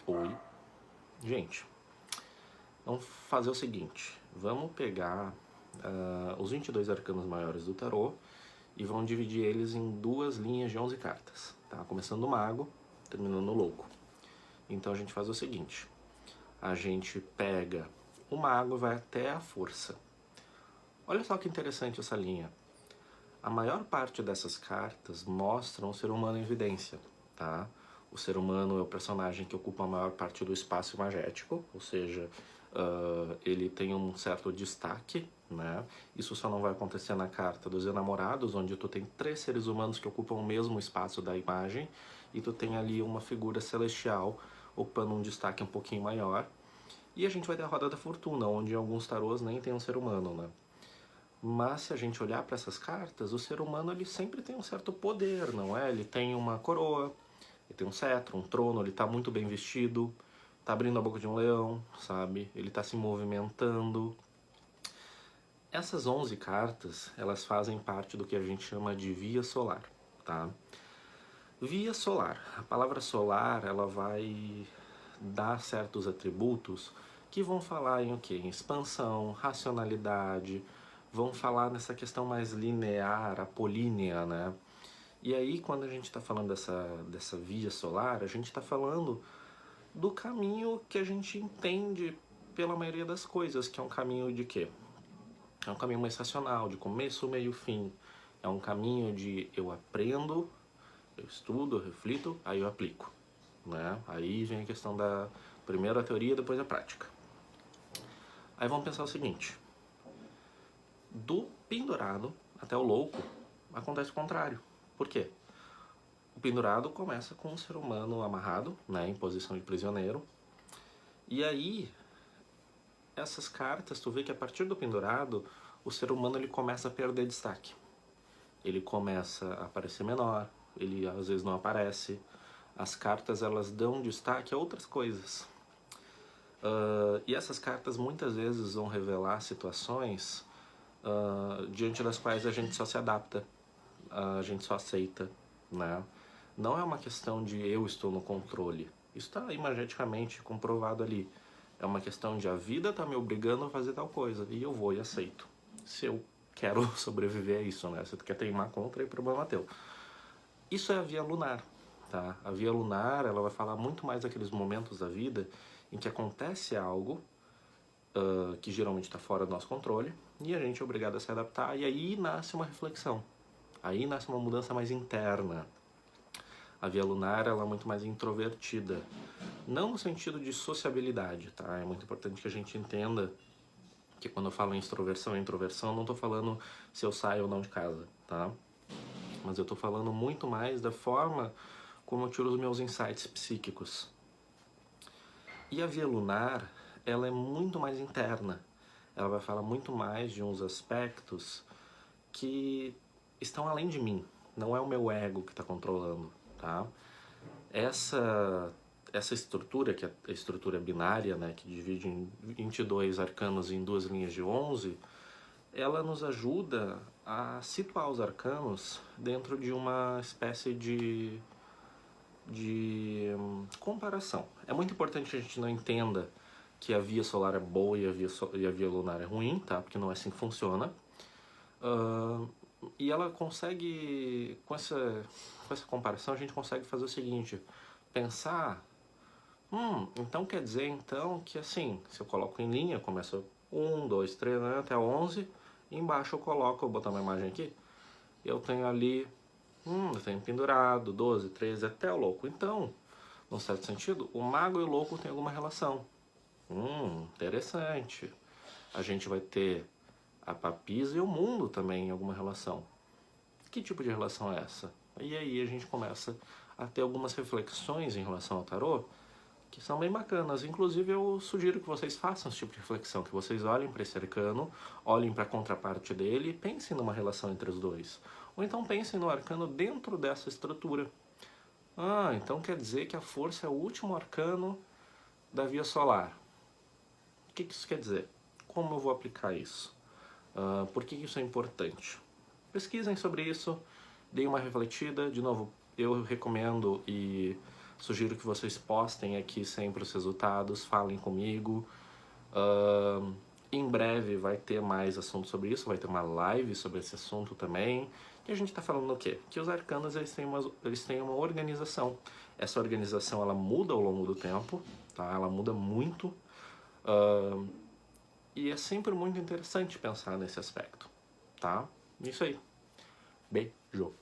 Oi. Gente, vamos fazer o seguinte. Vamos pegar os 22 arcanos maiores do tarô e vamos dividir eles em duas linhas de 11 cartas. Tá? Começando no mago, terminando no louco. Então a gente faz o seguinte. A gente pega o mago e vai até a força. Olha só que interessante essa linha. A maior parte dessas cartas mostram o ser humano em evidência, tá? O ser humano é o personagem que ocupa a maior parte do espaço imagético, ou seja, ele tem um certo destaque, né? Isso só não vai acontecer na carta dos enamorados, onde tu tem 3 seres humanos que ocupam o mesmo espaço da imagem, e tu tem ali uma figura celestial ocupando um destaque um pouquinho maior. E a gente vai ter a roda da fortuna, onde em alguns tarôs nem tem um ser humano, né? Mas se a gente olhar para essas cartas, o ser humano ele sempre tem um certo poder, não é? Ele tem uma coroa, ele tem um cetro, um trono, ele está muito bem vestido, está abrindo a boca de um leão, sabe? Ele está se movimentando. Essas 11 cartas, elas fazem parte do que a gente chama de via solar, tá? Via solar. A palavra solar, ela vai dar certos atributos que vão falar em o quê? Em expansão, racionalidade, vão falar nessa questão mais linear, apolínea, né? E aí, quando a gente está falando dessa via solar, a gente está falando do caminho que a gente entende pela maioria das coisas, que é um caminho de quê? É um caminho mais racional, de começo, meio, fim. É um caminho de eu aprendo, eu estudo, eu reflito, aí eu aplico, né? Aí vem a questão da primeiro a teoria, depois a prática. Aí vamos pensar o seguinte, do pendurado até o louco acontece o contrário. Por quê? O pendurado começa com um ser humano amarrado, né, em posição de prisioneiro. E aí, essas cartas, tu vê que a partir do pendurado, o ser humano ele começa a perder destaque. Ele começa a aparecer menor, ele às vezes não aparece. As cartas elas dão destaque a outras coisas. E essas cartas muitas vezes vão revelar situações diante das quais a gente só se adapta, a gente só aceita, né? Não é uma questão de eu estou no controle. Isso está imageticamente comprovado ali. É uma questão de a vida está me obrigando a fazer tal coisa e eu vou e aceito. Se eu quero sobreviver a isso, né? Se tu quer teimar contra, é problema teu. Isso é a via lunar, tá? A via lunar, ela vai falar muito mais daqueles momentos da vida em que acontece algo que geralmente está fora do nosso controle e a gente é obrigado a se adaptar e aí nasce uma reflexão. Aí nasce uma mudança mais interna. A via lunar ela é muito mais introvertida. Não no sentido de sociabilidade, tá? É muito importante que a gente entenda que quando eu falo em extroversão e introversão, não estou falando se eu saio ou não de casa, tá? Mas eu estou falando muito mais da forma como eu tiro os meus insights psíquicos. E a via lunar, ela é muito mais interna. Ela vai falar muito mais de uns aspectos que estão além de mim. Não é o meu ego que está controlando, tá? Essa estrutura, que é a estrutura binária, né, que divide em 22 arcanos em duas linhas de 11, ela nos ajuda a situar os arcanos dentro de uma espécie de comparação. É muito importante que a gente não entenda que a via solar é boa e a via lunar é ruim, tá? Porque não é assim que funciona. E ela consegue, com essa comparação, a gente consegue fazer o seguinte, pensar, então quer dizer então que assim, se eu coloco em linha, começa 1, 2, 3, né, até 11, e embaixo eu coloco, vou botar uma imagem aqui, eu tenho ali, eu tenho pendurado, 12, 13, até o louco. Então, num certo sentido, o mago e o louco têm alguma relação. Interessante. A gente vai ter a papisa e o mundo também em alguma relação. Que tipo de relação é essa? E aí a gente começa a ter algumas reflexões em relação ao tarô que são bem bacanas. Inclusive eu sugiro que vocês façam esse tipo de reflexão, que vocês olhem para esse arcano, olhem para a contraparte dele e pensem numa relação entre os dois. Ou então pensem no arcano dentro dessa estrutura. Então quer dizer que a força é o último arcano da via solar. O que isso quer dizer? Como eu vou aplicar isso? Por que isso é importante? Pesquisem sobre isso, deem uma refletida. De novo, eu recomendo e Sugiro que vocês postem aqui sempre os resultados, falem comigo. Em breve vai ter mais assunto sobre isso, vai ter uma live sobre esse assunto também. E a gente está falando o quê? Que os arcanos eles têm uma organização. Essa organização ela muda ao longo do tempo, tá? Ela muda muito. E é sempre muito interessante pensar nesse aspecto, tá? Isso aí. Beijo.